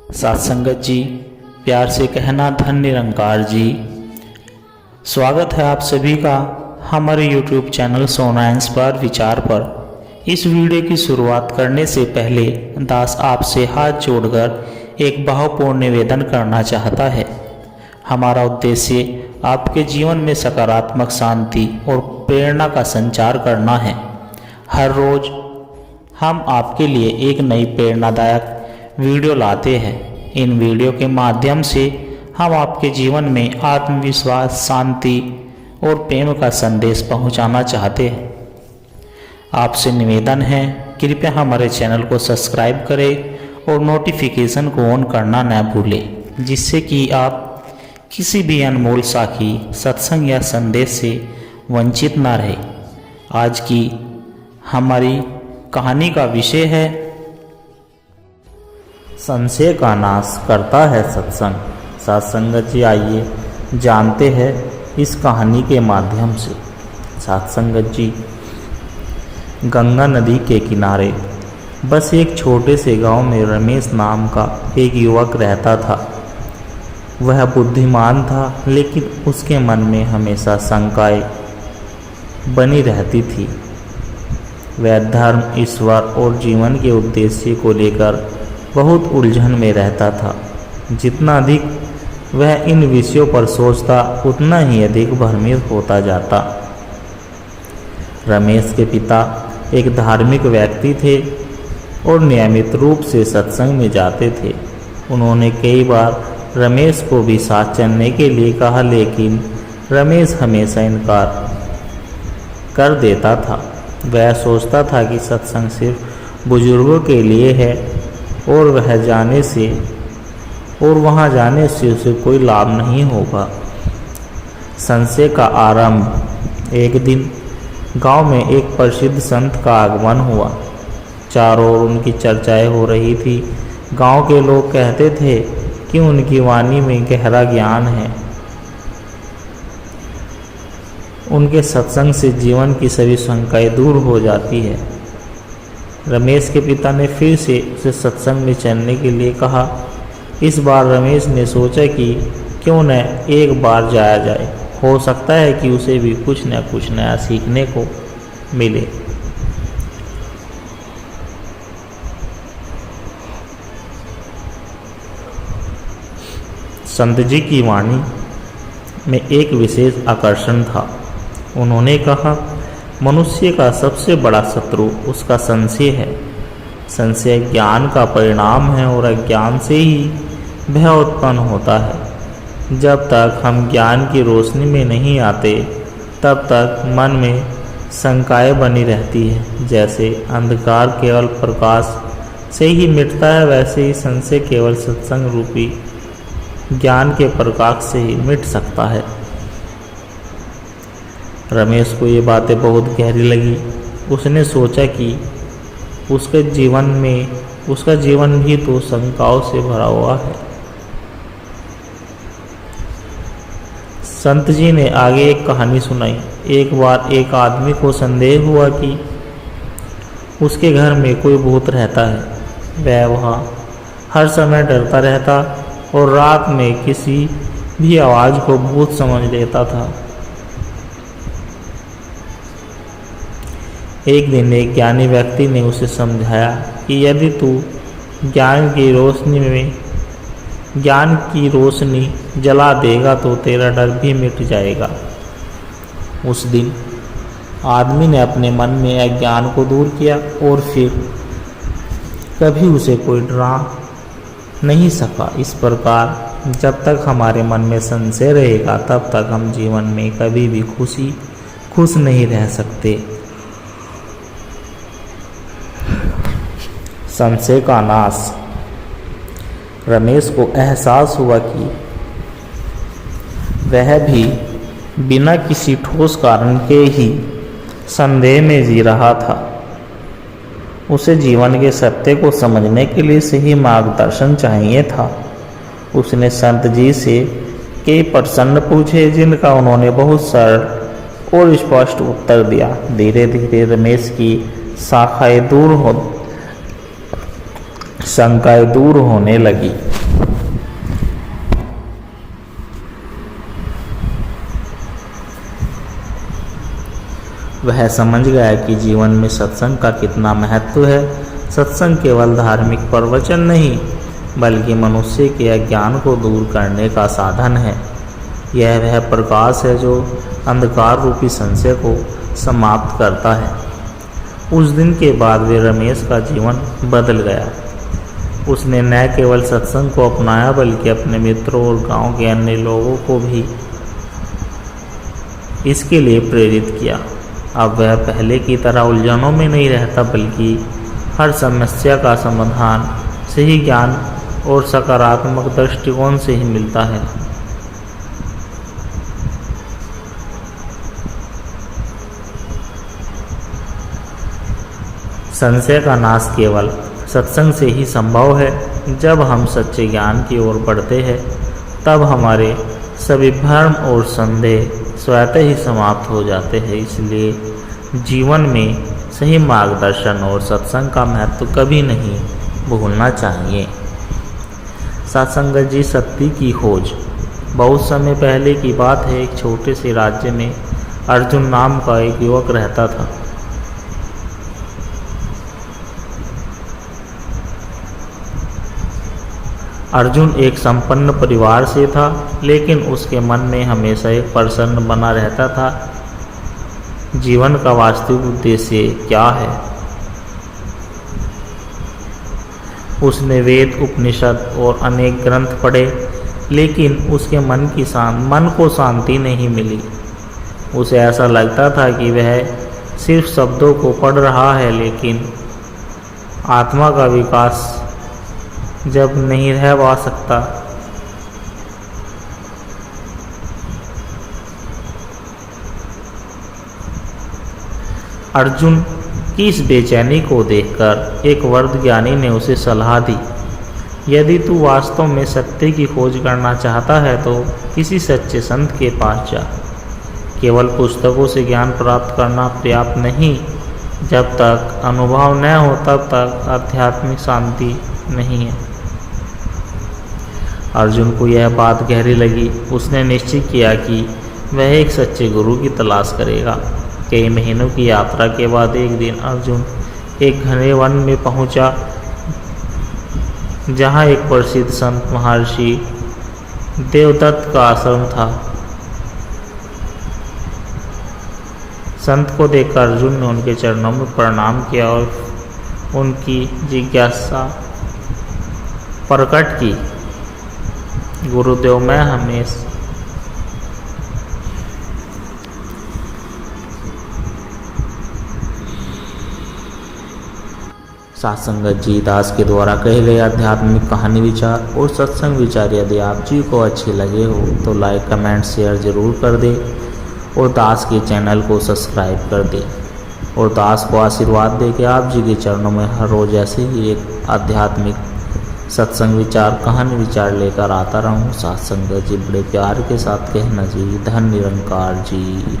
साथ संगत जी, प्यार से कहना धन निरंकार जी। स्वागत है आप सभी का हमारे YouTube चैनल सोना इंस्पायर विचार पर। इस वीडियो की शुरुआत करने से पहले दास आपसे हाथ जोड़कर एक भावपूर्ण निवेदन करना चाहता है। हमारा उद्देश्य आपके जीवन में सकारात्मक शांति और प्रेरणा का संचार करना है। हर रोज हम आपके लिए एक नई प्रेरणादायक वीडियो लाते हैं। इन वीडियो के माध्यम से हम आपके जीवन में आत्मविश्वास, शांति और प्रेम का संदेश पहुंचाना चाहते हैं। आपसे निवेदन है, कृपया हमारे चैनल को सब्सक्राइब करें और नोटिफिकेशन को ऑन करना न भूलें, जिससे कि आप किसी भी अनमोल साखी, सत्संग या संदेश से वंचित न रहे। आज की हमारी कहानी का विषय है संशय का नाश करता है सत्संग। साथ संगत जी, आइए जानते हैं इस कहानी के माध्यम से। साथ संगत जी, गंगा नदी के किनारे बस एक छोटे से गांव में रमेश नाम का एक युवक रहता था। वह बुद्धिमान था, लेकिन उसके मन में हमेशा शंकाएं बनी रहती थी। वह धर्म, ईश्वर और जीवन के उद्देश्य को लेकर बहुत उलझन में रहता था। जितना अधिक वह इन विषयों पर सोचता, उतना ही अधिक भ्रमित होता जाता। रमेश के पिता एक धार्मिक व्यक्ति थे और नियमित रूप से सत्संग में जाते थे। उन्होंने कई बार रमेश को भी साथ चलने के लिए कहा, लेकिन रमेश हमेशा इनकार कर देता था। वह सोचता था कि सत्संग सिर्फ बुजुर्गों के लिए है और वहाँ जाने से उसे कोई लाभ नहीं होगा। संशय का आरंभ। एक दिन गांव में एक प्रसिद्ध संत का आगमन हुआ। चारों ओर उनकी चर्चाएं हो रही थी। गांव के लोग कहते थे कि उनकी वाणी में गहरा ज्ञान है। उनके सत्संग से जीवन की सभी शंकाएं दूर हो जाती है। रमेश के पिता ने फिर से उसे सत्संग में चलने के लिए कहा। इस बार रमेश ने सोचा कि क्यों न एक बार जाया जाए, हो सकता है कि उसे भी कुछ न कुछ नया सीखने को मिले। संत जी की वाणी में एक विशेष आकर्षण था। उन्होंने कहा, मनुष्य का सबसे बड़ा शत्रु उसका संशय है। संशय ज्ञान का परिणाम है और अज्ञान से ही भय उत्पन्न होता है। जब तक हम ज्ञान की रोशनी में नहीं आते, तब तक मन में शंकाएं बनी रहती है। जैसे अंधकार केवल प्रकाश से ही मिटता है, वैसे ही संशय केवल सत्संग रूपी ज्ञान के प्रकाश से ही मिट सकता है। रमेश को ये बातें बहुत गहरी लगी। उसने सोचा कि उसका जीवन भी तो शंकाओं से भरा हुआ है। संत जी ने आगे एक कहानी सुनाई। एक बार एक आदमी को संदेह हुआ कि उसके घर में कोई भूत रहता है। वह वहाँ हर समय डरता रहता और रात में किसी भी आवाज़ को भूत समझ लेता था। एक दिन एक ज्ञानी व्यक्ति ने उसे समझाया कि यदि तू ज्ञान की रोशनी जला देगा तो तेरा डर भी मिट जाएगा। उस दिन आदमी ने अपने मन में अज्ञान को दूर किया और फिर कभी उसे कोई डरा नहीं सका। इस प्रकार जब तक हमारे मन में संशय रहेगा, तब तक हम जीवन में कभी भी खुश नहीं रह सकते। संशय का नाश। रमेश को एहसास हुआ कि वह भी बिना किसी ठोस कारण के ही संदेह में जी रहा था। उसे जीवन के सत्य को समझने के लिए सही मार्गदर्शन चाहिए था। उसने संत जी से कई प्रश्न पूछे, जिनका उन्होंने बहुत सरल और स्पष्ट उत्तर दिया। धीरे धीरे रमेश की शाखाएं दूर शंकाएं दूर होने लगी। वह समझ गया कि जीवन में सत्संग का कितना महत्व है। सत्संग केवल धार्मिक प्रवचन नहीं, बल्कि मनुष्य के अज्ञान को दूर करने का साधन है। यह वह प्रकाश है जो अंधकार रूपी संशय को समाप्त करता है। उस दिन के बाद वे रमेश का जीवन बदल गया। उसने न केवल सत्संग को अपनाया, बल्कि अपने मित्रों और गांव के अन्य लोगों को भी इसके लिए प्रेरित किया। अब वह पहले की तरह उलझनों में नहीं रहता, बल्कि हर समस्या का समाधान सही ज्ञान और सकारात्मक दृष्टिकोण से ही मिलता है। संशय का नाश केवल सत्संग से ही संभव है। जब हम सच्चे ज्ञान की ओर बढ़ते हैं, तब हमारे सभी भ्रम और संदेह स्वतः ही समाप्त हो जाते हैं। इसलिए जीवन में सही मार्गदर्शन और सत्संग का महत्व कभी नहीं भूलना चाहिए। सत्संग जी सत्य की खोज। बहुत समय पहले की बात है। एक छोटे से राज्य में अर्जुन नाम का एक युवक रहता था। अर्जुन एक संपन्न परिवार से था, लेकिन उसके मन में हमेशा एक प्रश्न बना रहता था, जीवन का वास्तविक उद्देश्य क्या है। उसने वेद, उपनिषद और अनेक ग्रंथ पढ़े, लेकिन उसके मन को शांति नहीं मिली। उसे ऐसा लगता था कि वह सिर्फ शब्दों को पढ़ रहा है, लेकिन आत्मा का विकास जब नहीं रह पा सकता। अर्जुन की इस बेचैनी को देखकर एक वृद्ध ज्ञानी ने उसे सलाह दी, यदि तू वास्तव में सत्य की खोज करना चाहता है तो किसी सच्चे संत के पास जा। केवल पुस्तकों से ज्ञान प्राप्त करना पर्याप्त नहीं। जब तक अनुभव न हो, तब तक आध्यात्मिक शांति नहीं है। अर्जुन को यह बात गहरी लगी। उसने निश्चय किया कि वह एक सच्चे गुरु की तलाश करेगा। कई महीनों की यात्रा के बाद एक दिन अर्जुन एक घने वन में पहुंचा, जहां एक प्रसिद्ध संत महर्षि देवदत्त का आश्रम था। संत को देखकर अर्जुन ने उनके चरणों में प्रणाम किया और उनकी जिज्ञासा प्रकट की। गुरुदेव, मैं हमेशा सत्संग जी दास के द्वारा कहे गए आध्यात्मिक कहानी विचार और सत्संग विचार यदि आप जी को अच्छे लगे हो तो लाइक, कमेंट, शेयर जरूर कर दें और दास के चैनल को सब्सक्राइब कर दें और दास को आशीर्वाद दे कि आप जी के चरणों में हर रोज़ ऐसे ही एक आध्यात्मिक सत्संग विचार, कहानी विचार लेकर आता रहूं। सत्संग जी बड़े प्यार के साथ कहना जी, धन निरंकार जी।